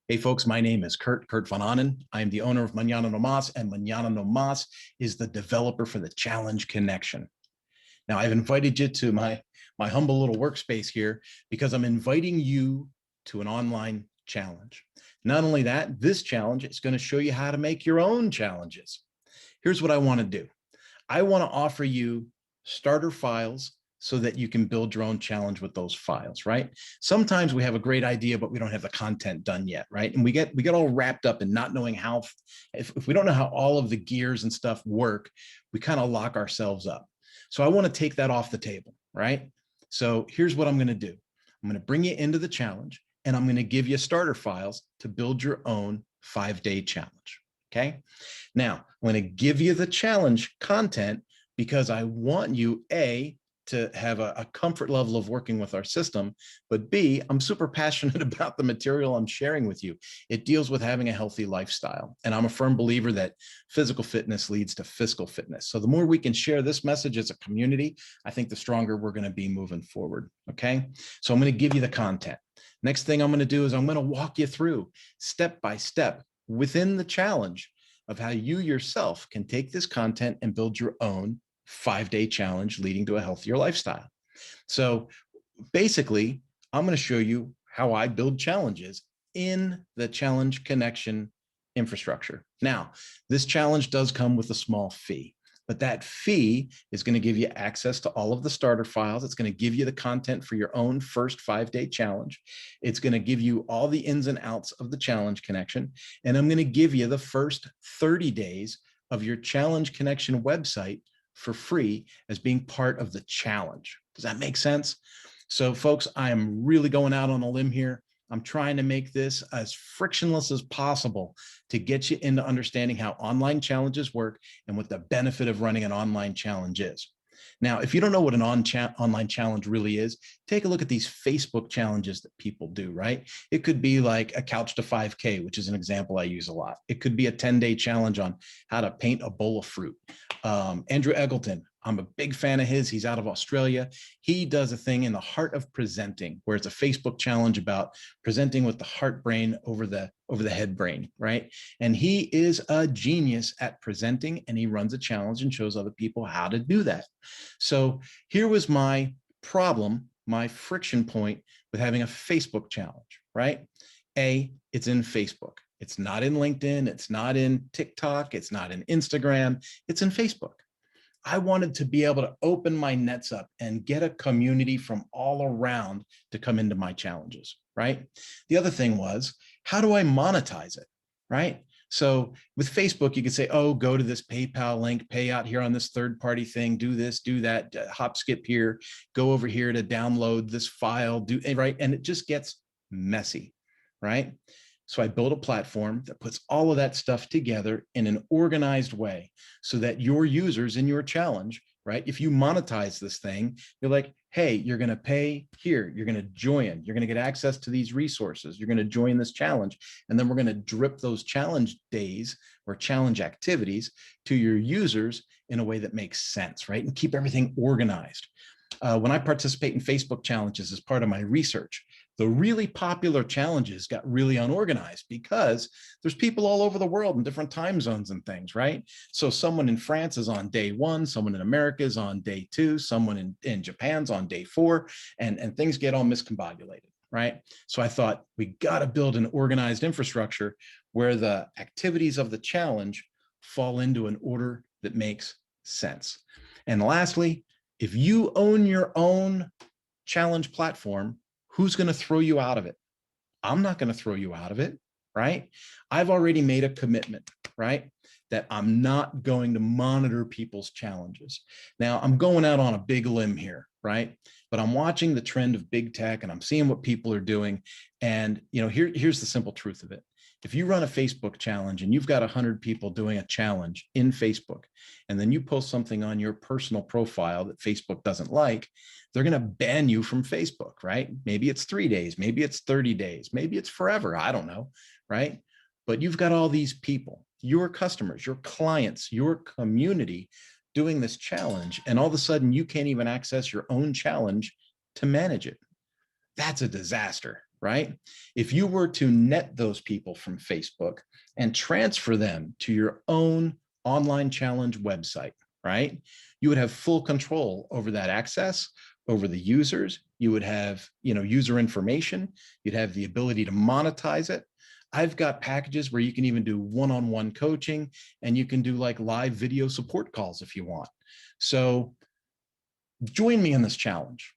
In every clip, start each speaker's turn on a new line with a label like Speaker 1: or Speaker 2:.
Speaker 1: Hey folks, my name is Kurt Von Annen. I am the owner of Mañana No Mas, and Mañana No Mas is the developer for the Challenge Connection. Now, I've invited you to my humble little workspace here because I'm inviting you to an online challenge. Not only that, this challenge is going to show you how to make your own challenges. Here's what I want to do. I want to offer you starter files so that you can build your own challenge with those files, right? Sometimes we have a great idea, but we don't have the content done yet, right? And we get all wrapped up in not knowing how, if we don't know how all of the gears and stuff work, we kind of lock ourselves up. So I want to take that off the table, right? So here's what I'm going to do. I'm going to bring you into the challenge, and I'm going to give you starter files to build your own 5-day challenge. Okay. Now, I'm going to give you the challenge content because I want you, A, to have a comfort level of working with our system, but B, I'm super passionate about the material I'm sharing with you. It deals with having a healthy lifestyle. And I'm a firm believer that physical fitness leads to fiscal fitness. So the more we can share this message as a community, I think the stronger we're going to be moving forward. Okay. So I'm going to give you the content. Next thing I'm going to do is I'm going to walk you through step by step within the challenge of how you yourself can take this content and build your own 5-day challenge leading to a healthier lifestyle. So basically, I'm going to show you how I build challenges in the Challenge Connection infrastructure. Now, this challenge does come with a small fee, but that fee is going to give you access to all of the starter files. It's going to give you the content for your own first 5-day challenge. It's going to give you all the ins and outs of the Challenge Connection. And I'm going to give you the first 30 days of your Challenge Connection website for free as being part of the challenge. Does that make sense? So folks, I am really going out on a limb here. I'm trying to make this as frictionless as possible to get you into understanding how online challenges work and what the benefit of running an online challenge is. Now, if you don't know what an online challenge really is, take a look at these Facebook challenges that people do, right? It could be like a couch to 5K, which is an example I use a lot. It could be a 10-day challenge on how to paint a bowl of fruit. Andrew Eggleton, I'm a big fan of his. He's out of Australia. He does a thing in the heart of presenting, where it's a Facebook challenge about presenting with the heart brain over the head brain, right? And he is a genius at presenting, and he runs a challenge and shows other people how to do that. So here was my problem, my friction point with having a Facebook challenge, right? A, it's in Facebook. It's not in LinkedIn. It's not in TikTok. It's not in Instagram. It's in Facebook. I wanted to be able to open my nets up and get a community from all around to come into my challenges, right? The other thing was, how do I monetize it, right? So with Facebook, you could say, oh, go to this PayPal link, pay out here on this third-party thing, do this, do that, hop, skip here, go over here to download this file, right? And it just gets messy, right? So I built a platform that puts all of that stuff together in an organized way so that your users in your challenge, right? If you monetize this thing, you're like, hey, you're going to pay here, you're going to join, you're going to get access to these resources, you're going to join this challenge. And then we're going to drip those challenge days or challenge activities to your users in a way that makes sense, right? And keep everything organized. When I participate in Facebook challenges as part of my research, the really popular challenges got really unorganized because there's people all over the world in different time zones and things, right? So someone in France is on day 1, someone in America is on day 2, someone in Japan's on day 4, and things get all miscombobulated, right? So I thought we got to build an organized infrastructure where the activities of the challenge fall into an order that makes sense. And lastly, if you own your own challenge platform, who's going to throw you out of it? I'm not going to throw you out of it, right? I've already made a commitment, right? That I'm not going to monitor people's challenges. Now, I'm going out on a big limb here, right? But I'm watching the trend of big tech and I'm seeing what people are doing. And here's the simple truth of it. If you run a Facebook challenge and you've got 100 people doing a challenge in Facebook, and then you post something on your personal profile that Facebook doesn't like, they're going to ban you from Facebook, right? Maybe it's 3 days, maybe it's 30 days, maybe it's forever. I don't know, right? But you've got all these people, your customers, your clients, your community doing this challenge, and all of a sudden you can't even access your own challenge to manage it. That's a disaster, right? If you were to net those people from Facebook and transfer them to your own online challenge website, right? You would have full control over that access, over the users. You would have, user information. You'd have the ability to monetize it. I've got packages where you can even do one-on-one coaching, and you can do like live video support calls if you want. So join me in this challenge.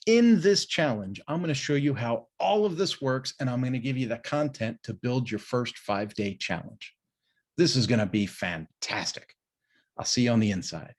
Speaker 1: In this challenge, I'm going to show you how all of this works, and I'm going to give you the content to build your first 5-day challenge. This is going to be fantastic. I'll see you on the inside.